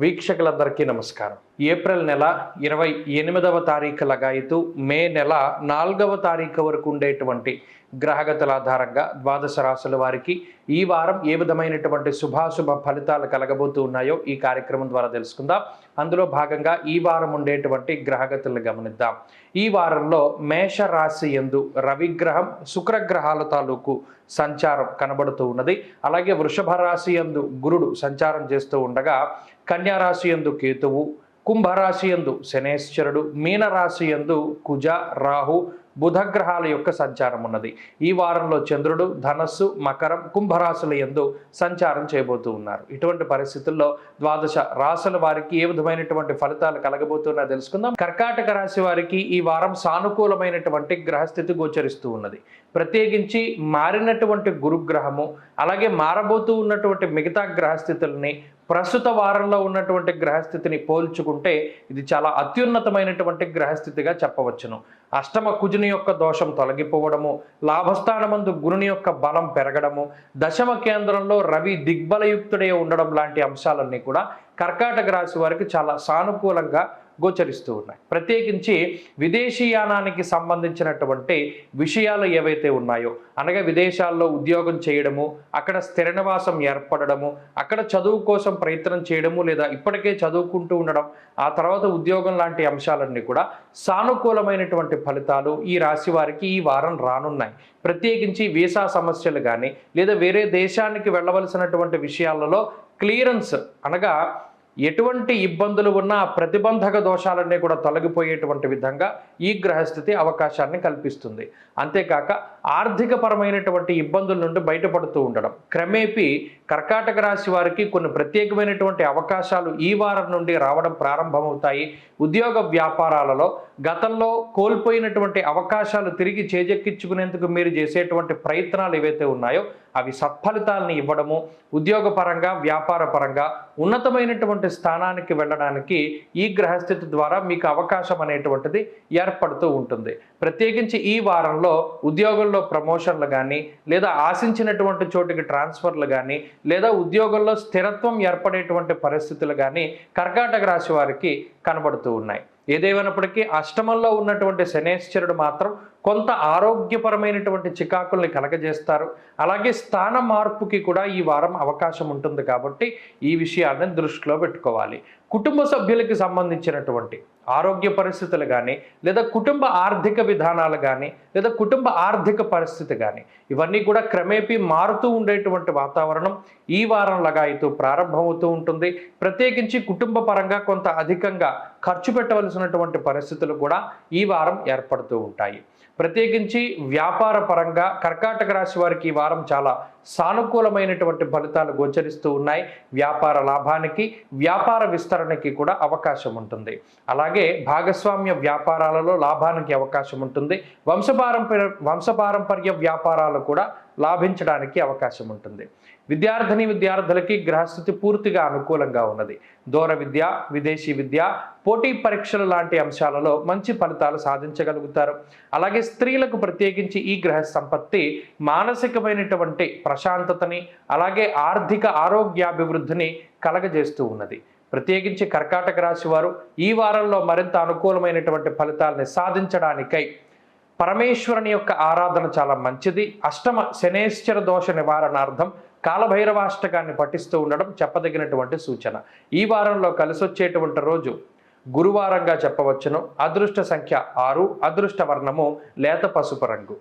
వీక్షకులందరికీ నమస్కారం. ఏప్రిల్ నెల 28వ తారీఖు లగాయతు మే నెల 4వ తారీఖు వరకు ఉండేటువంటి గ్రహగతుల ఆధారంగా ద్వాదశ రాశుల వారికి ఈ వారం ఏ విధమైనటువంటి శుభాశుభ ఫలితాలు కలగబోతూ ఉన్నాయో ఈ కార్యక్రమం ద్వారా తెలుసుకుందాం. అందులో భాగంగా ఈ వారం ఉండేటువంటి గ్రహగతులను గమనిద్దాం. ఈ వారంలో మేష రాశి యందు రవిగ్రహం శుక్రగ్రహాల తాలూకు సంచారం కనబడుతూ ఉన్నది. అలాగే వృషభ రాశి యందు గురుడు సంచారం చేస్తూ ఉండగా కన్యా రాశి యందు కేతువు, కుంభరాశి యందు శనేశ్వరుడు, మీనరాశి యందు కుజ, రాహు, బుధగ్రహాల యొక్క సంచారం ఉన్నది. ఈ వారంలో చంద్రుడు ధనస్సు, మకరం, కుంభరాశుల యందు సంచారం చేయబోతూ ఉన్నారు. ఇటువంటి పరిస్థితుల్లో ద్వాదశ రాశుల వారికి ఏ విధమైనటువంటి ఫలితాలు కలగబోతున్నా తెలుసుకుందాం. కర్కాటక రాశి వారికి ఈ వారం సానుకూలమైనటువంటి గ్రహస్థితి గోచరిస్తూ ఉన్నది. ప్రత్యేకించి మారినటువంటి గురుగ్రహము, అలాగే మారబోతూ ఉన్నటువంటి మిగతా గ్రహస్థితుల్ని ప్రస్తుత వారంలో ఉన్నటువంటి గ్రహస్థితిని పోల్చుకుంటే ఇది చాలా అత్యున్నతమైనటువంటి గ్రహస్థితిగా చెప్పవచ్చును. అష్టమ కుజుని యొక్క దోషం తొలగిపోవడము, లాభస్థానమందు గురుని యొక్క బలం పెరగడము, దశమ కేంద్రంలో రవి దిగ్బలయుక్తుడే ఉండడం లాంటి అంశాలన్నీ కూడా కర్కాటక రాశి వారికి చాలా సానుకూలంగా గోచరిస్తూ ఉన్నాయి. ప్రత్యేకించి విదేశీయానానికి సంబంధించినటువంటి విషయాలు ఏవైతే ఉన్నాయో, అనగా విదేశాల్లో ఉద్యోగం చేయడము, అక్కడ స్థిర నివాసం ఏర్పడము, అక్కడ చదువు కోసం ప్రయత్నం చేయడము, లేదా ఇప్పటికే చదువుకుంటూ ఉండడం, ఆ తర్వాత ఉద్యోగం లాంటి అంశాలన్నీ కూడా సానుకూలమైనటువంటి ఫలితాలు ఈ రాశి వారికి ఈ వారం రానున్నాయి. ప్రత్యేకించి వీసా సమస్యలు కానీ లేదా వేరే దేశానికి వెళ్ళవలసినటువంటి విషయాలలో క్లియరెన్స్, అనగా ఎటువంటి ఇబ్బందులు ఉన్నా ప్రతిబంధక దోషాలన్నీ కూడా తొలగిపోయేటువంటి విధంగా ఈ గ్రహస్థితి అవకాశాన్ని కల్పిస్తుంది. అంతేకాక ఆర్థిక పరమైనటువంటి ఇబ్బందుల నుండి బయటపడుతూ ఉండడం, క్రమేపీ కర్కాటక రాశి వారికి కొన్ని ప్రత్యేకమైనటువంటి అవకాశాలు ఈ వారం నుండి రావడం ప్రారంభమవుతాయి. ఉద్యోగ వ్యాపారాలలో గతంలో కోల్పోయినటువంటి అవకాశాలు తిరిగి చేజెక్కించుకునేందుకు మీరు చేసేటువంటి ప్రయత్నాలు ఏవైతే ఉన్నాయో అవి సత్ఫలితాలను ఇవ్వడము, ఉద్యోగపరంగా వ్యాపార పరంగా ఉన్నతమైనటువంటి స్థానానికి వెళ్ళడానికి ఈ గ్రహస్థితి ద్వారా మీకు అవకాశం అనేటువంటిది ఏర్పడుతూ ఉంటుంది. ప్రత్యేకించి ఈ వారంలో ఉద్యోగంలో ప్రమోషన్లు కానీ లేదా ఆశించినటువంటి చోటికి ట్రాన్స్ఫర్లు కానీ లేదా ఉద్యోగంలో స్థిరత్వం ఏర్పడేటువంటి పరిస్థితులు కానీ కర్కాటక రాశి వారికి కనబడుతూ ఉన్నాయి. ఏదేమైనప్పటికీ అష్టమంలో ఉన్నటువంటి శనేశ్వరుడు మాత్రం కొంత ఆరోగ్యపరమైనటువంటి చికాకుల్ని కలగజేస్తారు. అలాగే స్థాన మార్పుకి కూడా ఈ వారం అవకాశం ఉంటుంది కాబట్టి ఈ విషయాన్ని దృష్టిలో పెట్టుకోవాలి. కుటుంబ సభ్యులకి సంబంధించినటువంటి ఆరోగ్య పరిస్థితులు కానీ లేదా కుటుంబ ఆర్థిక విధానాలు కానీ లేదా కుటుంబ ఆర్థిక పరిస్థితి కానీ ఇవన్నీ కూడా క్రమేపీ మారుతూ ఉండేటువంటి వాతావరణం ఈ వారం లగాయితూ ప్రారంభమవుతూ ఉంటుంది. ప్రత్యేకించి కుటుంబ పరంగా కొంత అధికంగా ఖర్చు పెట్టవలసినటువంటి పరిస్థితులు కూడా ఈ వారం ఏర్పడుతూ ఉంటాయి. ప్రత్యేకించి వ్యాపార పరంగా కర్కాటక రాశి వారికి ఈ వారం చాలా సానుకూలమైనటువంటి ఫలితాలు గోచరిస్తూ ఉన్నాయి. వ్యాపార లాభానికి, వ్యాపార విస్తరణకి కూడా అవకాశం ఉంటుంది. అలాగే భాగస్వామ్య వ్యాపారాలలో లాభానికి అవకాశం ఉంటుంది. వంశపారంపర్య వ్యాపారాలు కూడా లాభించడానికి అవకాశం ఉంటుంది. విద్యార్థులకి గ్రహస్థితి పూర్తిగా అనుకూలంగా ఉన్నది. దూర విద్య, విదేశీ విద్య, పోటీ పరీక్షలు లాంటి అంశాలలో మంచి ఫలితాలు సాధించగలుగుతారు. అలాగే స్త్రీలకు ప్రత్యేకించి ఈ గ్రహ సంపత్తి మానసికమైనటువంటి ప్రశాంతతని అలాగే ఆర్థిక ఆరోగ్యాభివృద్ధిని కలగజేస్తూ ఉన్నది. ప్రత్యేకించి కర్కాటక రాశి వారు ఈ వారంలో మరింత అనుకూలమైనటువంటి ఫలితాలని సాధించడానికై పరమేశ్వరుని యొక్క ఆరాధన చాలా మంచిది. అష్టమ శనేశ్వర దోష నివారణార్థం కాలభైరవాష్టకాన్ని పఠిస్తూ ఉండడం చెప్పదగినటువంటి సూచన. ఈ వారంలో కలిసొచ్చేటువంటి రోజు గురువారంగా చెప్పవచ్చును. అదృష్ట సంఖ్య 6, అదృష్ట వర్ణము లేత పసుపు రంగు.